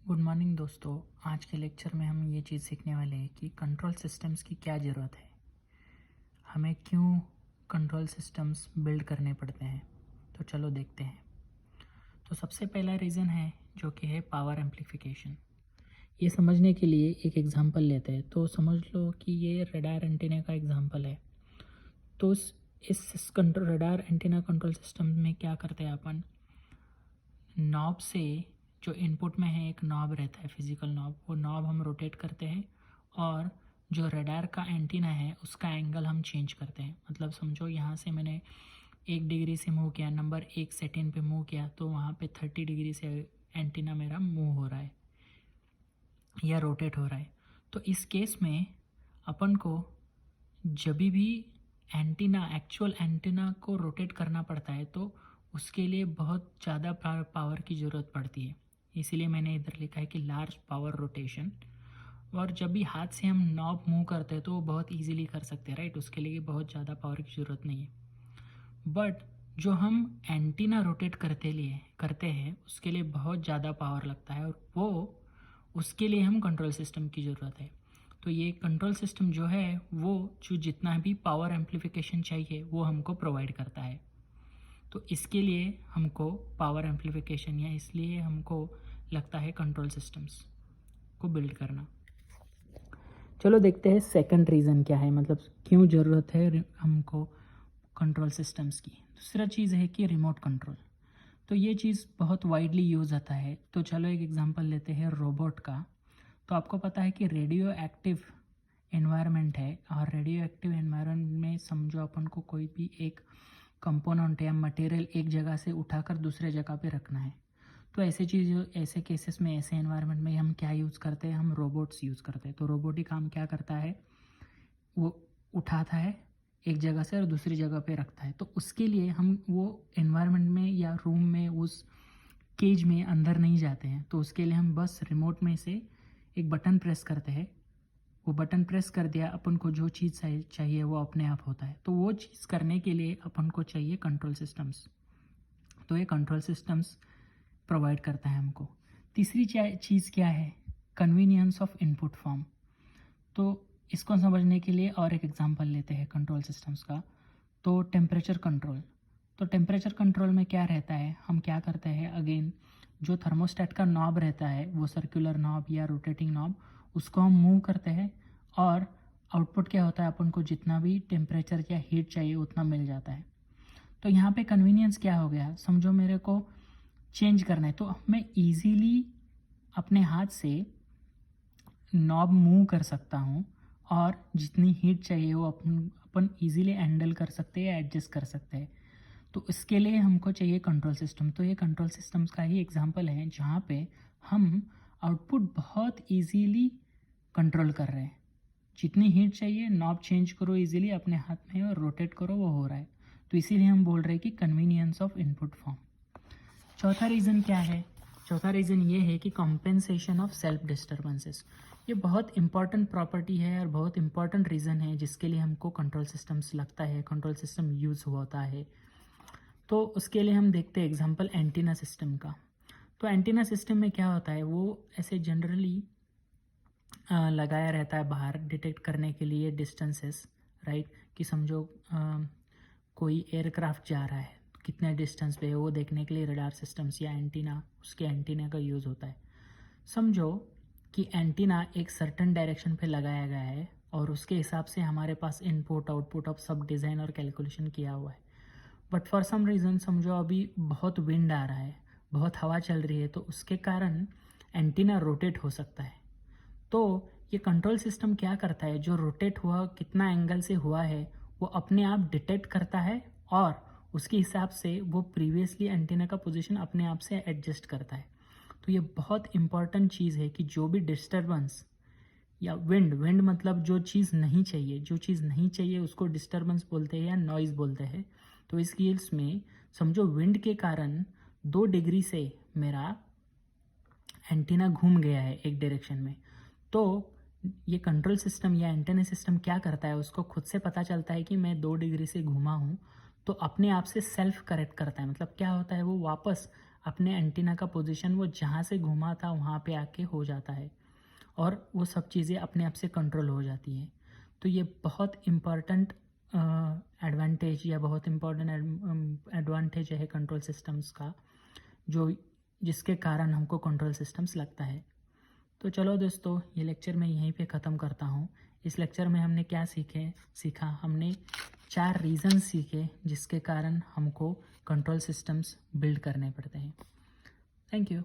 Good morning दोस्तों। आज के लेक्चर में हम ये चीज़ सीखने वाले हैं कि कंट्रोल सिस्टम्स की क्या ज़रूरत है, हमें क्यों कंट्रोल सिस्टम्स बिल्ड करने पड़ते हैं। तो चलो देखते हैं। तो सबसे पहला रीज़न है जो कि है पावर एम्प्लीफिकेशन। ये समझने के लिए एक एग्जांपल लेते हैं। तो समझ लो कि ये रडार एंटीना का एग्जांपल है। तो इस control radar antenna control system में क्या करते हैं अपन, नॉब से जो इनपुट में है एक नॉब रहता है, फिजिकल नॉब, वो नॉब हम रोटेट करते हैं और जो रडार का एंटीना है उसका एंगल हम चेंज करते हैं। मतलब समझो यहाँ से मैंने 1 डिग्री से मूव किया, नंबर 1 सेकेंड पे मूव किया, तो वहाँ पे 30 डिग्री से एंटीना मेरा मूव हो रहा है या रोटेट हो रहा है। तो इस केस में अपन को जब भी एंटीना एक्चुअल एंटीना को रोटेट करना पड़ता है तो उसके लिए बहुत ज़्यादा पावर की ज़रूरत पड़ती है। इसीलिए मैंने इधर लिखा है कि लार्ज पावर रोटेशन। और जब भी हाथ से हम नॉब मूव करते हैं तो वो बहुत इजीली कर सकते हैं, राइट। उसके लिए बहुत ज़्यादा पावर की ज़रूरत नहीं है। बट जो हम एंटीना रोटेट करते हैं उसके लिए बहुत ज़्यादा पावर लगता है, और वो उसके लिए हम कंट्रोल सिस्टम की ज़रूरत है। तो ये कंट्रोल सिस्टम जो है वो जो जितना भी पावर एम्प्लीफिकेशन चाहिए वो हमको प्रोवाइड करता है। तो इसके लिए हमको पावर एम्प्लीफिकेशन या इसलिए हमको लगता है कंट्रोल सिस्टम्स को बिल्ड करना। चलो देखते हैं सेकंड रीज़न क्या है, मतलब क्यों ज़रूरत है हमको कंट्रोल सिस्टम्स की। दूसरा चीज़ है कि रिमोट कंट्रोल। तो ये चीज़ बहुत वाइडली यूज़ होता है। तो चलो एक एग्जांपल लेते हैं रोबोट का। तो आपको पता है कि रेडियो एक्टिव एनवायरनमेंट है, और रेडियो एक्टिव एनवायरनमेंट में समझो अपन को कोई भी एक कंपोनेंट या मटेरियल एक जगह से उठाकर दूसरे जगह पे रखना है। तो ऐसे केसेस में, ऐसे एनवायरनमेंट में हम क्या यूज़ करते हैं, हम रोबोट्स यूज़ करते हैं। तो रोबोट ही काम क्या करता है, वो उठाता है एक जगह से और दूसरी जगह पे रखता है। तो उसके लिए हम वो एनवायरनमेंट में या रूम में उस केज में अंदर नहीं जाते हैं। तो उसके लिए हम बस रिमोट में से एक बटन प्रेस करते हैं, वो बटन प्रेस कर दिया, अपन को जो चीज़ चाहिए वो अपने आप होता है। तो वो चीज़ करने के लिए अपन को चाहिए कंट्रोल सिस्टम्स। तो ये कंट्रोल सिस्टम्स प्रोवाइड करता है हमको। तीसरी चीज़ क्या है, कन्वीनियंस ऑफ इनपुट फॉर्म। तो इसको समझने के लिए और एक एग्जांपल लेते हैं कंट्रोल सिस्टम्स का। तो टेम्परेचर कंट्रोल। तो टेम्परेचर कंट्रोल में क्या रहता है, हम क्या करते हैं, अगेन जो थर्मोस्टेट का नॉब रहता है वो सर्कुलर नॉब या रोटेटिंग नॉब, उसको हम मूव करते हैं और आउटपुट क्या होता है, अपन को जितना भी टेम्परेचर या हीट चाहिए उतना मिल जाता है। तो यहाँ पे कन्वीनियंस क्या हो गया, समझो मेरे को चेंज करना है तो मैं ईजीली अपने हाथ से नॉब मूव कर सकता हूँ, और जितनी हीट चाहिए वो अपन ईजीली हैंडल कर सकते हैं या एडजस्ट कर सकते हैं। तो इसके लिए हमको चाहिए कंट्रोल सिस्टम। तो ये कंट्रोल सिस्टम्स का ही एग्जांपल है जहाँ पे हम आउटपुट बहुत इजीली कंट्रोल कर रहे हैं। जितनी हीट चाहिए नॉब चेंज करो इजीली अपने हाथ में और रोटेट करो, वो हो रहा है। तो इसीलिए हम बोल रहे हैं कि कन्वीनियंस ऑफ इनपुट फॉर्म। चौथा रीज़न क्या है, चौथा रीज़न ये है कि कॉम्पेंसेशन ऑफ सेल्फ डिस्टर्बेंसेस। ये बहुत इंपॉर्टेंट प्रॉपर्टी है और बहुत इंपॉर्टेंट रीज़न है जिसके लिए हमको कंट्रोल सिस्टम्स लगता है, कंट्रोल सिस्टम यूज़ होता है। तो उसके लिए हम देखते हैं एग्जांपल एंटीना सिस्टम का। तो एंटीना सिस्टम में क्या होता है, वो ऐसे जनरली लगाया रहता है बाहर डिटेक्ट करने के लिए डिस्टेंसेस, राइट। कि समझो कोई एयरक्राफ्ट जा रहा है तो कितने डिस्टेंस पे है वो देखने के लिए रडार सिस्टम्स या एंटीना, उसके एंटीना का यूज़ होता है। समझो कि एंटीना एक सर्टन डायरेक्शन पे लगाया गया है और उसके हिसाब से हमारे पास इनपुट आउटपुट ऑफ सब डिज़ाइन और कैलकुलेशन किया हुआ है। बट फॉर सम रीज़न समझो अभी बहुत विंड आ रहा है, बहुत हवा चल रही है, तो उसके कारण एंटीना रोटेट हो सकता है। तो ये कंट्रोल सिस्टम क्या करता है, जो रोटेट हुआ कितना एंगल से हुआ है वो अपने आप डिटेक्ट करता है और उसके हिसाब से वो प्रीवियसली एंटीना का पोजीशन अपने आप से एडजस्ट करता है। तो ये बहुत इंपॉर्टेंट चीज़ है कि जो भी डिस्टर्बेंस या विंड, विंड मतलब जो चीज़ नहीं चाहिए, जो चीज़ नहीं चाहिए उसको डिस्टर्बेंस बोलते हैं या नॉइज़ बोलते हैं। तो इस केस में समझो विंड के कारण 2 डिग्री से मेरा एंटीना घूम गया है एक डायरेक्शन में। तो ये कंट्रोल सिस्टम या एंटेना सिस्टम क्या करता है, उसको खुद से पता चलता है कि मैं 2 डिग्री से घूमा हूँ, तो अपने आप से सेल्फ करेक्ट करता है। मतलब क्या होता है, वो वापस अपने एंटीना का पोजीशन वो जहाँ से घुमा था वहाँ पे आके हो जाता है और वो सब चीज़ें अपने आप से कंट्रोल हो जाती हैं। तो ये बहुत इम्पॉर्टेंट एडवांटेज या बहुत इम्पॉर्टेंट एडवांटेज है कंट्रोल सिस्टम्स का, जो जिसके कारण हमको कंट्रोल सिस्टम्स लगता है। तो चलो दोस्तों, ये लेक्चर मैं यहीं पे ख़त्म करता हूँ। इस लेक्चर में हमने क्या सीखा हमने 4 रीज़न सीखे जिसके कारण हमको कंट्रोल सिस्टम्स बिल्ड करने पड़ते हैं। Thank you.